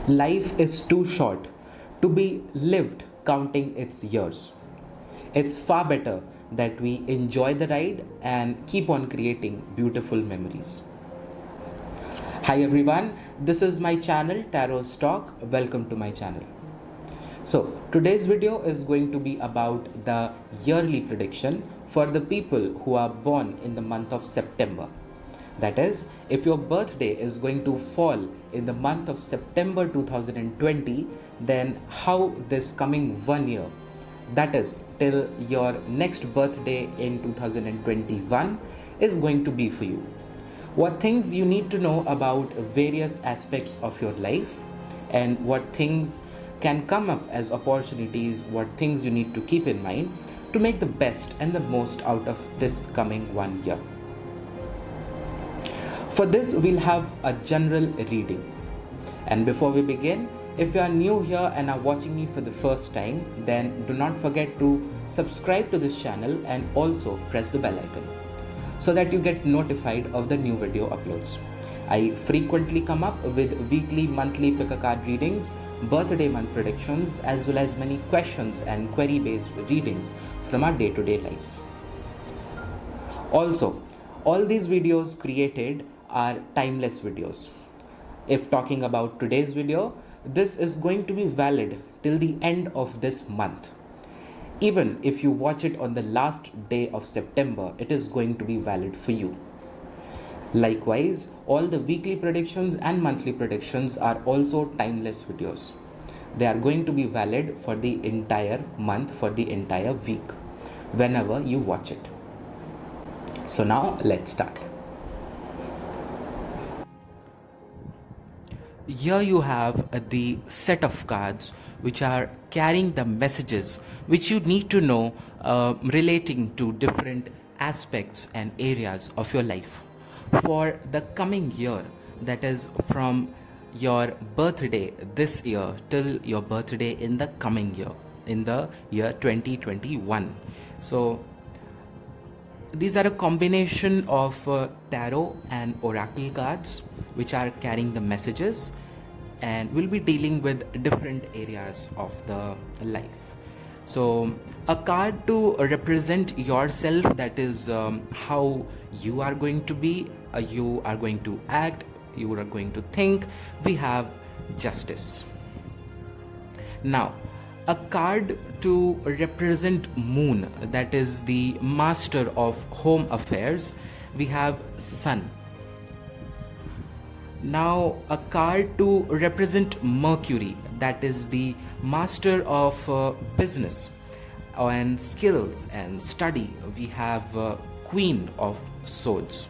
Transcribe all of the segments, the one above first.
Life is too short to be lived counting its years. It's far better that we enjoy the ride and keep on creating beautiful memories. Hi everyone, this is my channel Tarot Stock. Welcome to my channel. So today's video is going to be about the yearly prediction for the people who are born in the month of September. That is, if your birthday is going to fall in the month of September 2020, then how this coming 1 year, that is till your next birthday in 2021, is going to be for you. What things you need to know about various aspects of your life, and what things can come up as opportunities, what things you need to keep in mind to make the best and the most out of this coming 1 year. For this, we'll have a general reading. And before we begin, if you are new here and are watching me for the first time, then do not forget to subscribe to this channel and also press the bell icon so that you get notified of the new video uploads. I frequently come up with weekly, monthly pick a card readings, birthday month predictions, as well as many questions and query based readings from our day-to-day lives. Also, all these videos created are timeless videos. If talking about today's video, this is going to be valid till the end of this month. Even if you watch it on the last day of September, it is going to be valid for you. Likewise, all the weekly predictions and monthly predictions are also timeless videos. They are going to be valid for the entire month, for the entire week, whenever you watch it. So now let's start. Here you have the set of cards which are carrying the messages which you need to know relating to different aspects and areas of your life for the coming year, that is from your birthday this year till your birthday in the coming year, in the year 2021. So these are a combination of tarot and oracle cards which are carrying the messages, and we'll be dealing with different areas of the life. So a card to represent yourself, that is how you are going to be, you are going to act, you are going to think. We have justice. Now, a card to represent moon, that is the master of home affairs. We have sun. Now, a card to represent Mercury, that is the master of business and skills and study. We have Queen of Swords.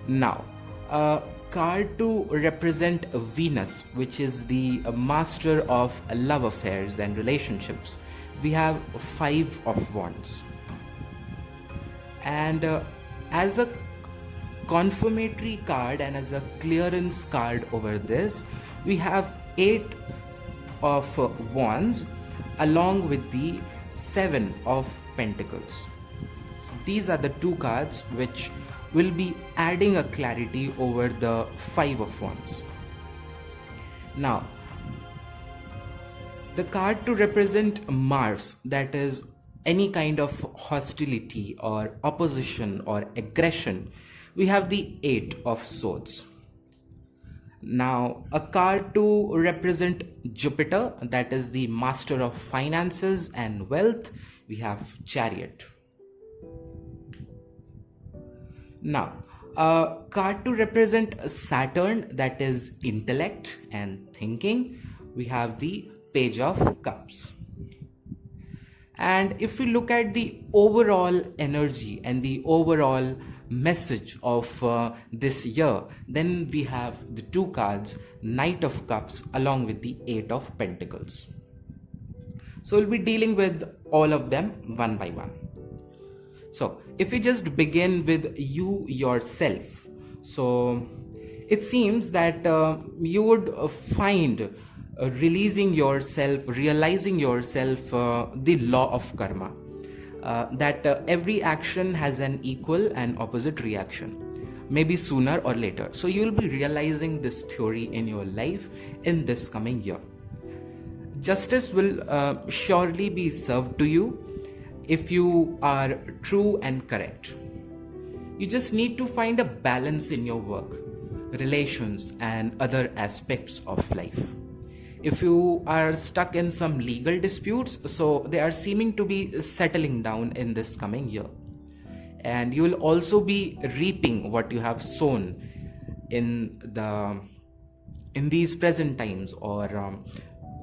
Now, a card to represent Venus, which is the master of love affairs and relationships. We have Five of Wands. And as a confirmatory card and as a clearance card over this, we have Eight of Wands along with the Seven of Pentacles. So these are the two cards which will be adding a clarity over the Five of Wands. Now, the card to represent Mars, that is any kind of hostility or opposition or aggression, we have the Eight of Swords. Now, a card to represent Jupiter, that is the master of finances and wealth, we have Chariot. Now, a card to represent Saturn, that is intellect and thinking, we have the Page of Cups. And if we look at the overall energy and the overall message of this year, then we have the two cards, Knight of Cups along with the Eight of Pentacles. So we'll be dealing with all of them one by one. So if we just begin with you yourself, so it seems that you would find realizing yourself the law of karma. That every action has an equal and opposite reaction. maybe sooner or later. So you'll be realizing this theory in your life in this coming year. Justice will surely be served to you if you are true and correct. You just need to find a balance in your work, relations, and other aspects of life. If you are stuck in some legal disputes, so they are seeming to be settling down in this coming year. And you will also be reaping what you have sown in these present times, or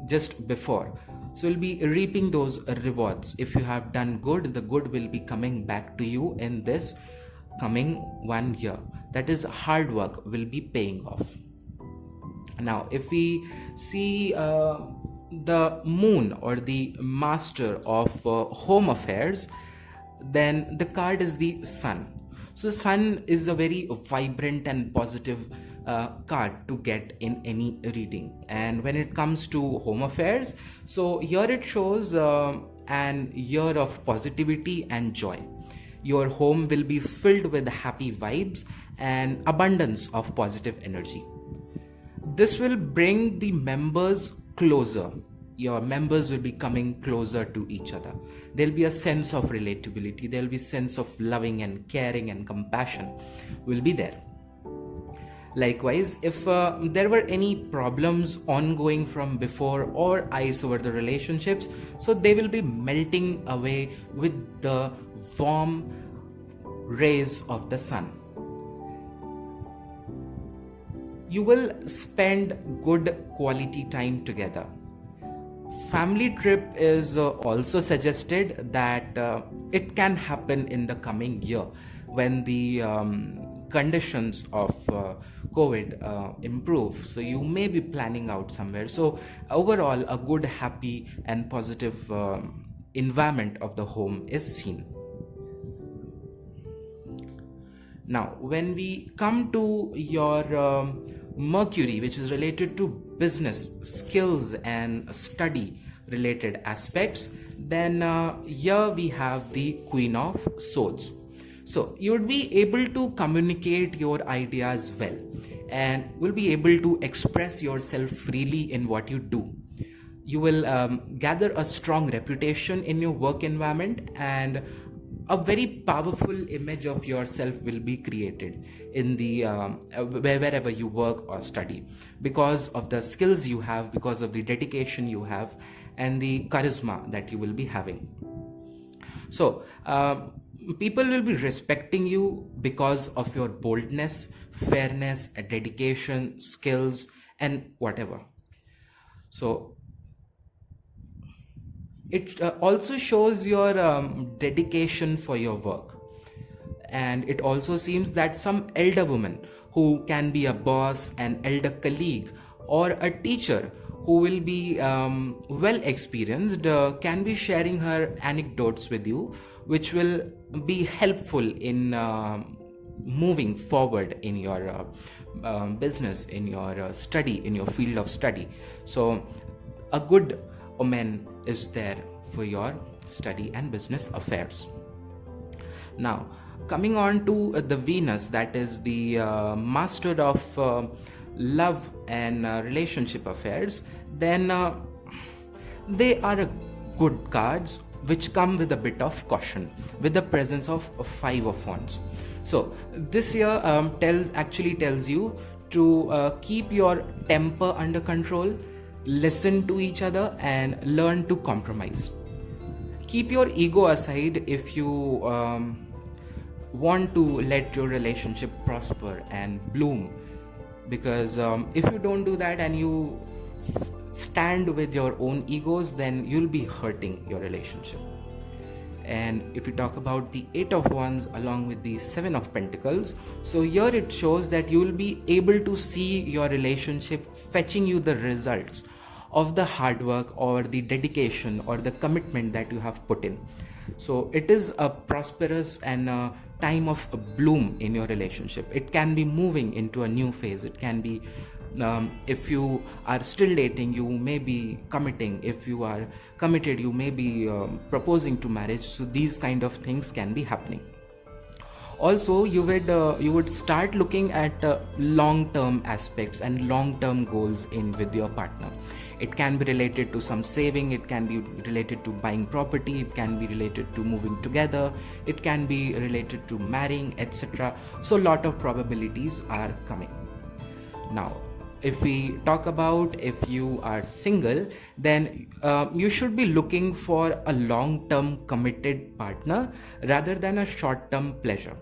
just before. So you'll be reaping those rewards. If you have done good, the good will be coming back to you in this coming 1 year. That is, hard work will be paying off. Now, if we see the moon, or the master of home affairs, then the card is the sun. So sun is a very vibrant and positive card to get in any reading. And when it comes to home affairs, so here it shows an year of positivity and joy. Your home will be filled with happy vibes and abundance of positive energy. This will bring the members closer. Your members will be coming closer to each other. There'll be a sense of relatability. There'll be a sense of loving and caring and compassion will be there. Likewise, if there were any problems ongoing from before or ice over the relationships, so they will be melting away with the warm rays of the sun. You will spend good quality time together. Family trip is also suggested that it can happen in the coming year when the conditions of COVID improve. So you may be planning out somewhere. So overall, a good, happy and positive environment of the home is seen. Now, when we come to your Mercury, which is related to business, skills and study related aspects, then here we have the Queen of Swords. So you would be able to communicate your ideas well, and will be able to express yourself freely in what you do. You will gather a strong reputation in your work environment, and a very powerful image of yourself will be created in the wherever you work or study, because of the skills you have, because of the dedication you have, and the charisma that you will be having. So people will be respecting you because of your boldness, fairness, dedication, skills, and whatever. So it also shows your dedication for your work. And it also seems that some elder woman who can be a boss, an elder colleague, or a teacher who will be well experienced can be sharing her anecdotes with you, which will be helpful in moving forward in your business, in your study, in your field of study. So a good omen is there for your study and business affairs. Now, coming on to the Venus, that is the master of love and relationship affairs, then they are good cards which come with a bit of caution, with the presence of 5 of Wands. So this year tells you to keep your temper under control, listen to each other, and learn to compromise. Keep your ego aside if you want to let your relationship prosper and bloom, because if you don't do that and you stand with your own egos, then you'll be hurting your relationship. And if you talk about the 8 of Wands along with the 7 of Pentacles, so here it shows that you will be able to see your relationship fetching you the results of the hard work or the dedication or the commitment that you have put in. So it is a prosperous and a time of bloom in your relationship. It can be moving into a new phase. It can be if you are still dating, you may be committing. If you are committed, you may be proposing to marriage. So these kind of things can be happening. Also, you would start looking at long term aspects and long term goals in with your partner. It can be related to some saving, it can be related to buying property, it can be related to moving together, it can be related to marrying, etc. So lot of probabilities are coming. Now, if we talk about if you are single, then you should be looking for a long-term committed partner rather than a short-term pleasure.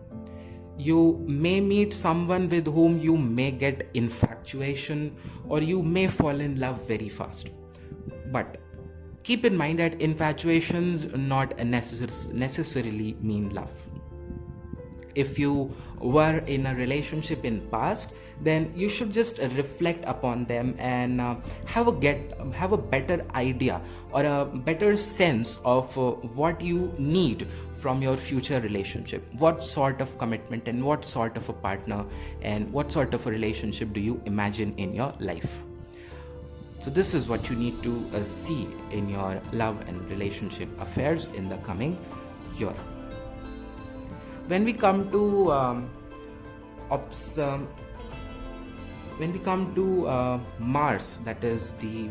You may meet someone with whom you may get infatuation, or you may fall in love very fast. But keep in mind that infatuations not necessarily mean love. If you were in a relationship in past, then you should just reflect upon them and have a better idea or a better sense of what you need from your future relationship. What sort of commitment and what sort of a partner and what sort of a relationship do you imagine in your life? So this is what you need to see in your love and relationship affairs in the coming year. When we come to Mars, that is the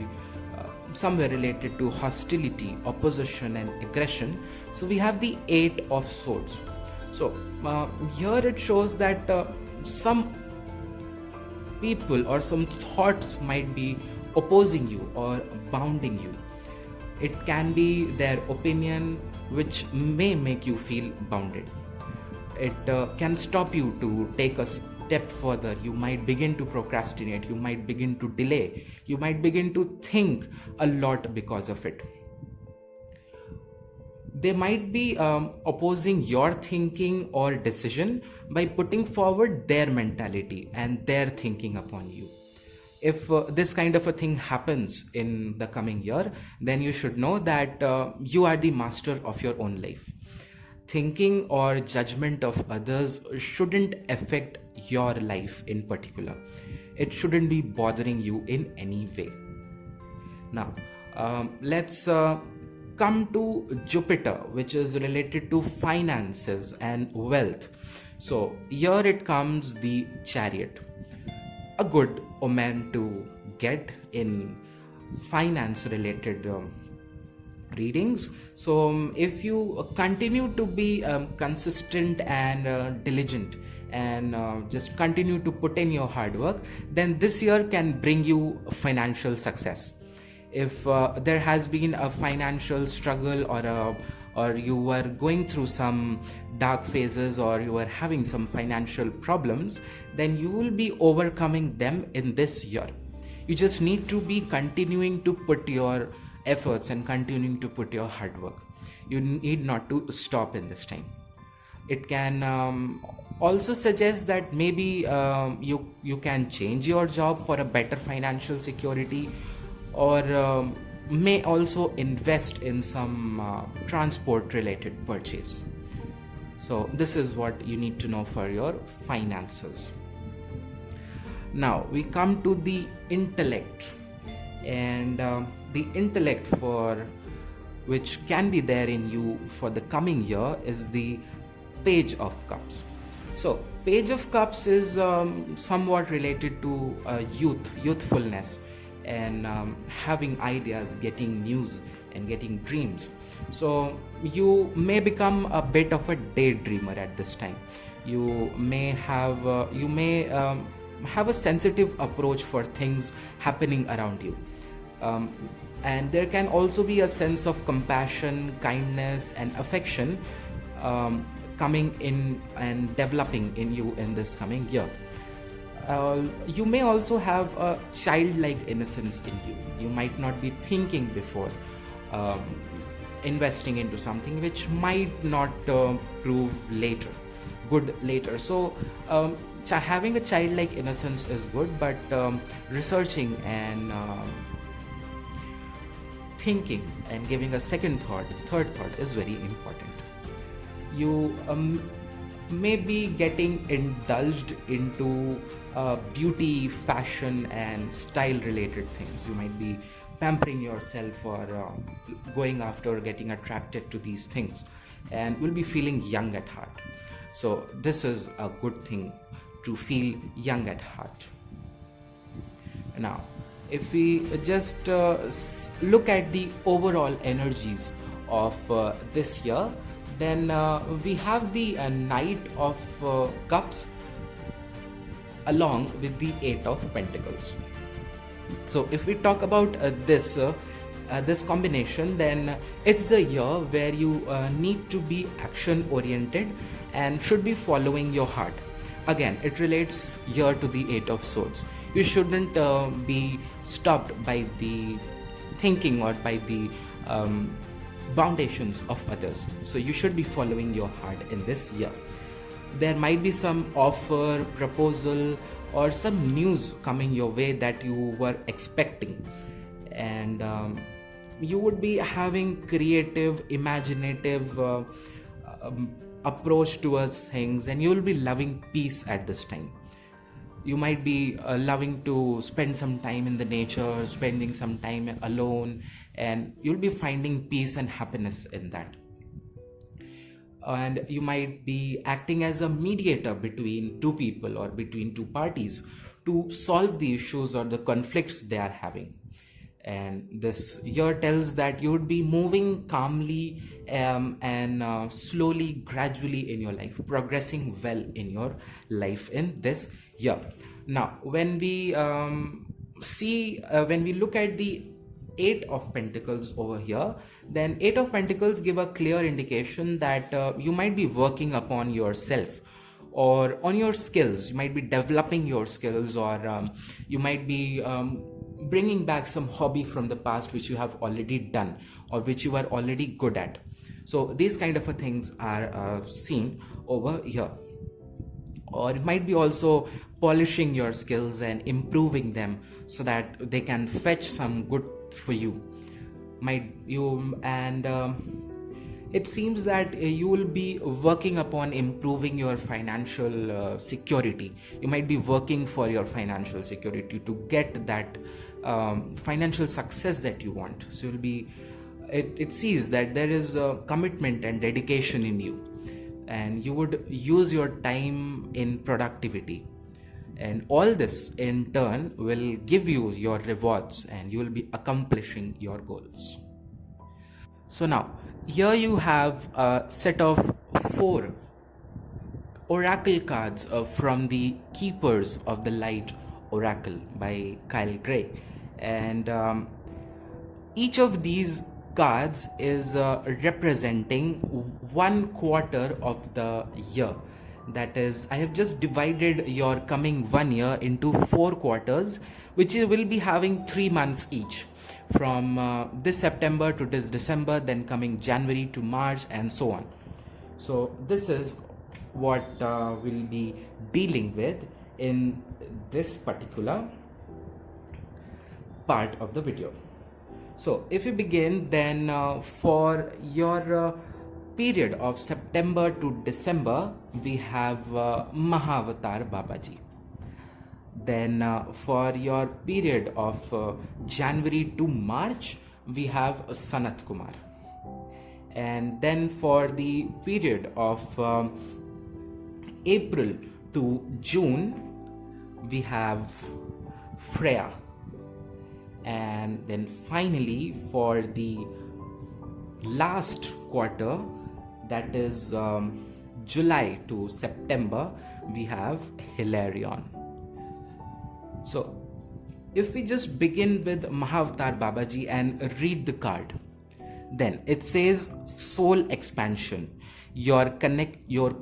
somewhere related to hostility, opposition and aggression, so we have the 8 of Swords. So here it shows that some people or some thoughts might be opposing you or bounding you. It can be their opinion which may make you feel bounded. It can stop you to take a step further. You might begin to procrastinate, you might begin to delay, you might begin to think a lot because of it. They might be opposing your thinking or decision by putting forward their mentality and their thinking upon you. If this kind of a thing happens in the coming year, then you should know that you are the master of your own life. Thinking or judgment of others shouldn't affect your life in particular. It shouldn't be bothering you in any way. Now, let's come to Jupiter, which is related to finances and wealth. So here it comes the Chariot, a good omen to get in finance related readings. So if you continue to be consistent and diligent and just continue to put in your hard work, then this year can bring you financial success. If there has been a financial struggle or you were going through some dark phases or you were having some financial problems, then you will be overcoming them in this year. You just need to be continuing to put your efforts and continuing to put your hard work. You need not to stop in this time. It can also suggest that maybe you can change your job for a better financial security, or may also invest in some transport related purchase. So this is what you need to know for your finances. Now we come to the intellect, and the intellect for which can be there in you for the coming year is the Page of Cups. So Page of Cups is somewhat related to youthfulness and having ideas, getting news and getting dreams. So you may become a bit of a daydreamer at this time. You may have a sensitive approach for things happening around you. And there can also be a sense of compassion, kindness and affection coming in and developing in you in this coming year. You may also have a childlike innocence in you. You might not be thinking before investing into something which might not prove good later. So having a childlike innocence is good, but researching and thinking and giving a second thought, third thought is very important. You may be getting indulged into beauty, fashion and style related things. You might be pampering yourself or going after getting attracted to these things, and will be feeling young at heart. So this is a good thing to feel young at heart. Now, if we just look at the overall energies of this year, then we have the Knight of Cups along with the Eight of Pentacles. So if we talk about this combination, then it's the year where you need to be action oriented and should be following your heart. Again, it relates here to the Eight of Swords. You shouldn't be stopped by the thinking or by the foundations of others. So you should be following your heart in this year. There might be some offer, proposal, or some news coming your way that you were expecting, and you would be having creative, imaginative approach towards things, and you will be loving peace at this time. You might be loving to spend some time in the nature, spending some time alone, and you'll be finding peace and happiness in that. And you might be acting as a mediator between two people or between two parties to solve the issues or the conflicts they are having. And this year tells that you would be moving calmly and slowly, gradually in your life, progressing well in your life in this year. Now, when we when we look at the Eight of Pentacles over here, then Eight of Pentacles give a clear indication that you might be working upon yourself or on your skills. You might be developing your skills, or you might be bringing back some hobby from the past which you have already done or which you are already good at. So these kind of things are seen over here. Or it might be also polishing your skills and improving them so that they can fetch some good for you. It seems that you will be working upon improving your financial security. You might be working for your financial security to get that financial success that you want. So you'll be it sees that there is a commitment and dedication in you, and you would use your time in productivity, and all this in turn will give you your rewards and you will be accomplishing your goals. So now here you have a set of 4 oracle cards from the Keepers of the Light Oracle by Kyle Gray, and each of these cards is representing 1 quarter of the year. That is, I have just divided your coming 1 year into 4 quarters, which you will be having 3 months each, from this September to this December, then coming January to March, and so on. So this is what we'll be dealing with in this particular part of the video. So if we begin, then for your period of September to December, we have Mahavatar Babaji. Then for your period of January to March, we have Sanat Kumar. And then for the period of April to June, we have Freya. And then finally for the last quarter, that is July to September, we have Hilarion. So if we just begin with Mahavatar Babaji and read the card, then it says soul expansion. Your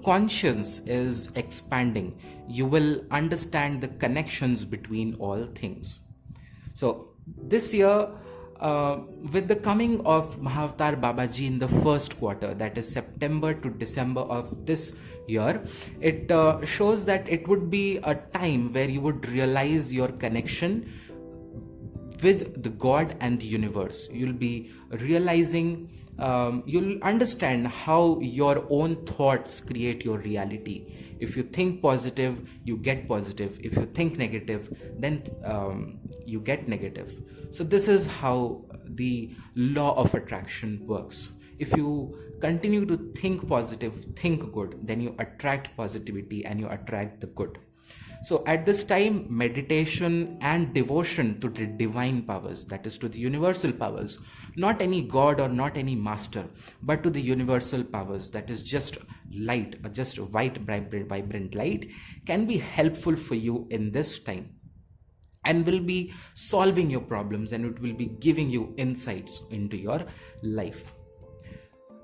conscience is expanding. You will understand the connections between all things. So this year, with the coming of Mahavatar Babaji in the first quarter, that is September to December of this year, it shows that it would be a time where you would realize your connection with the God and the universe. You'll be realizing, you'll understand how your own thoughts create your reality. If you think positive, you get positive. If you think negative, then you get negative. So this is how the law of attraction works. If you continue to think positive, think good, then you attract positivity and you attract the good. So at this time, meditation and devotion to the divine powers, that is to the universal powers, not any god or not any master, but to the universal powers, that is just light, or just white, vibrant light, can be helpful for you in this time, and will be solving your problems, and it will be giving you insights into your life.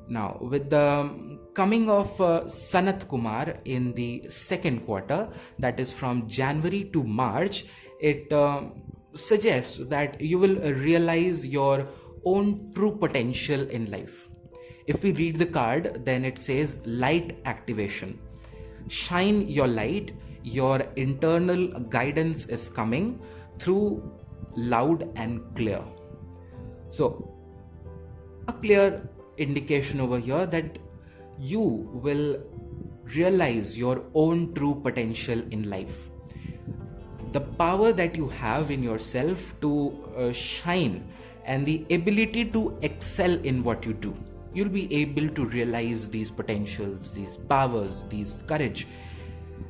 Now, with the coming of Sanat Kumar in the second quarter, that is from January to March, it suggests that you will realize your own true potential in life. If we read the card, then it says light activation. Shine your light, your internal guidance is coming through loud and clear. So, a clear indication over here that you will realize your own true potential in life. The power that you have in yourself to shine, and the ability to excel in what you do. You'll be able to realize these potentials, these powers, these courage,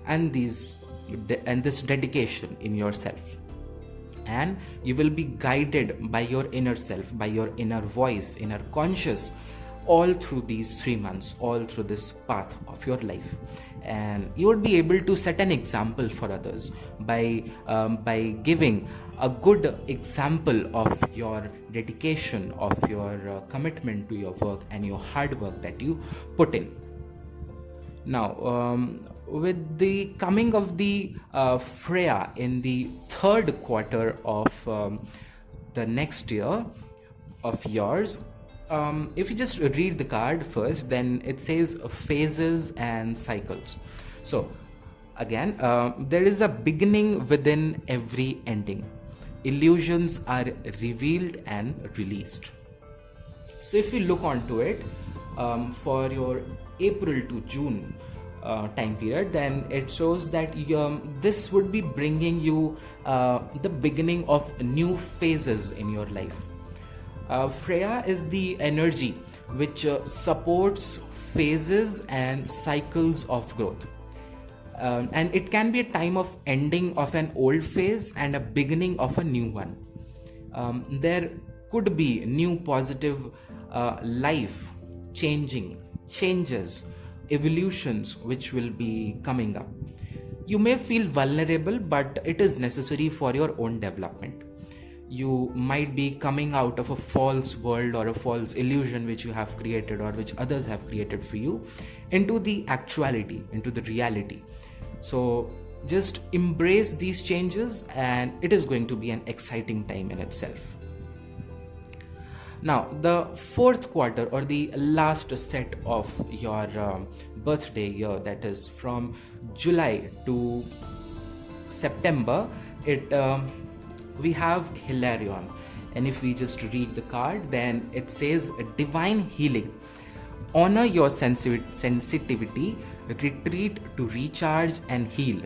and this dedication in yourself. And you will be guided by your inner self, by your inner voice, inner conscious, all through these 3 months, all through this path of your life. And you would be able to set an example for others by giving a good example of your dedication, of your commitment to your work and your hard work that you put in. Now, with the coming of the Freya in the third quarter of the next year of yours, if you just read the card first, then it says phases and cycles. So again, there is a beginning within every ending. Illusions are revealed and released. So if you look onto it, for your April to June time period, then it shows that this would be bringing you the beginning of new phases in your life. Freya is the energy which supports phases and cycles of growth. And it can be a time of ending of an old phase and a beginning of a new one. There could be new positive life changes, evolutions which will be coming up. You may feel vulnerable, but it is necessary for your own development. You might be coming out of a false world or a false illusion which you have created or which others have created for you into the actuality, into the reality. So just embrace these changes, and it is going to be an exciting time in itself. Now, the fourth quarter or the last set of your birthday year, that is from July to September, we have Hilarion. And if we just read the card, then it says divine healing. Honor your sensitivity, retreat to recharge and heal.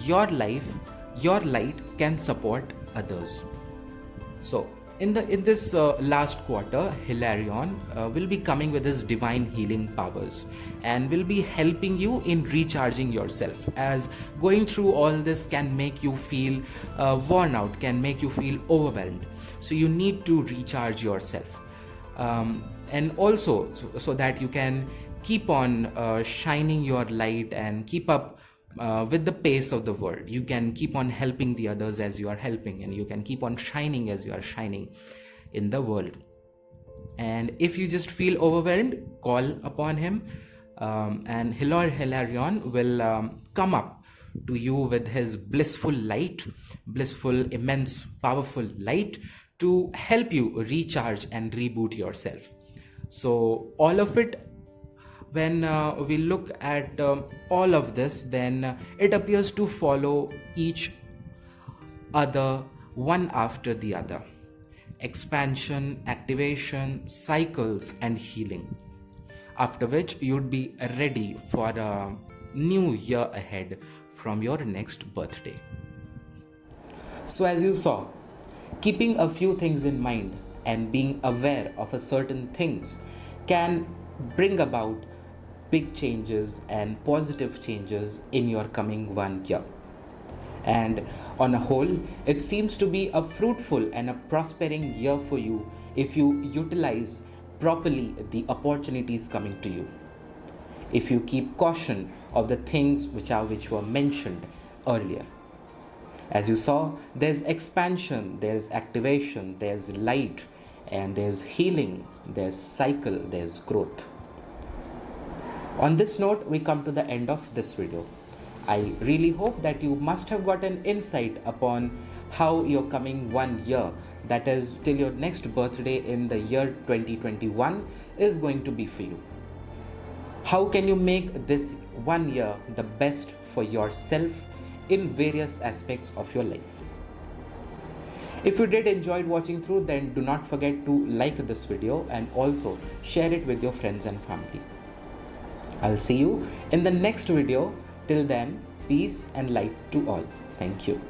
Your light can support others. So in this last quarter, Hilarion will be coming with his divine healing powers and will be helping you in recharging yourself, as going through all this can make you feel worn out, can make you feel overwhelmed. So you need to recharge yourself, and also so that you can keep on shining your light and keep up with the pace of the world. You can keep on helping the others as you are helping, and you can keep on shining as you are shining in the world. And if you just feel overwhelmed, call upon him, and Hilarion will come up to you with his blissful light, blissful, immense, powerful light to help you recharge and reboot yourself. So all of it, when we look at all of this, then it appears to follow each other one after the other. Expansion, activation, cycles, and healing. After which you'd be ready for a new year ahead from your next birthday. So as you saw, keeping a few things in mind and being aware of a certain things can bring about big changes and positive changes in your coming 1 year. And on a whole, it seems to be a fruitful and a prospering year for you if you utilize properly the opportunities coming to you. If you keep caution of the things which were mentioned earlier. As you saw, there's expansion, there's activation, there's light, and there's healing, there's cycle, there's growth. On this note, we come to the end of this video. I really hope that you must have got an insight upon how your coming 1 year, that is till your next birthday in the year 2021, is going to be for you. How can you make this 1 year the best for yourself in various aspects of your life? If you did enjoy watching through, then do not forget to like this video and also share it with your friends and family. I'll see you in the next video. Till then, peace and light to all. Thank you.